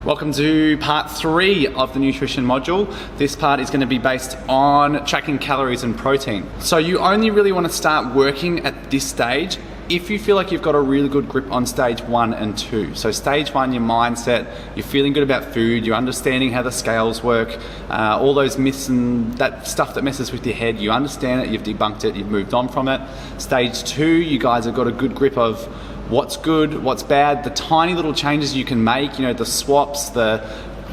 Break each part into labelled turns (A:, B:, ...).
A: Welcome to part 3 of the nutrition module. This part is going to be based on tracking calories and protein. So you only really want to start working at this stage if you feel like you've got a really good grip on stage 1 and 2. So stage 1, your mindset, you're feeling good about food, you're understanding how the scales work, all those myths and that stuff that messes with your head, you understand it, you've debunked it, you've moved on from it. Stage 2, you guys have got a good grip of what's good, what's bad, the tiny little changes you can make, the swaps, the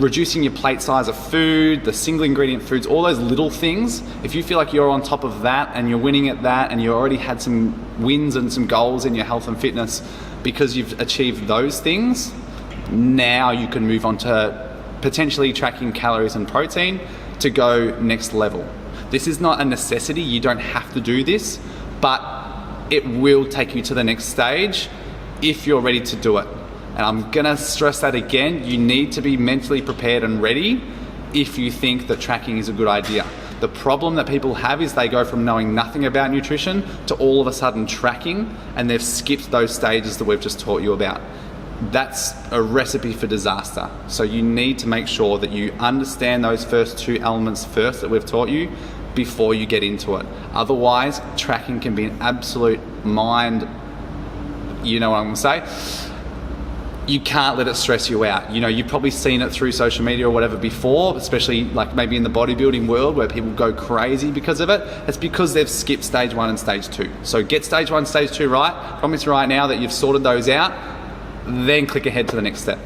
A: reducing your plate size of food, the single ingredient foods, all those little things. If you feel like you're on top of that and you're winning at that and you already had some wins and some goals in your health and fitness because you've achieved those things, now you can move on to potentially tracking calories and protein to go next level. This is not a necessity, you don't have to do this, but it will take you to the next stage if you're ready to do it. And I'm gonna stress that again, you need to be mentally prepared and ready if you think that tracking is a good idea. The problem that people have is they go from knowing nothing about nutrition to all of a sudden tracking, and they've skipped those stages that we've just taught you about. That's a recipe for disaster. So you need to make sure that you understand those first 2 elements first that we've taught you before you get into it. Otherwise, tracking can be an absolute mind, you know what I'm gonna say? You can't let it stress you out. You've probably seen it through social media or whatever before, especially like maybe in the bodybuilding world where people go crazy because of it. It's because they've skipped stage 1 and stage 2. So get stage 1, stage 2 right. Promise right now that you've sorted those out, then click ahead to the next step.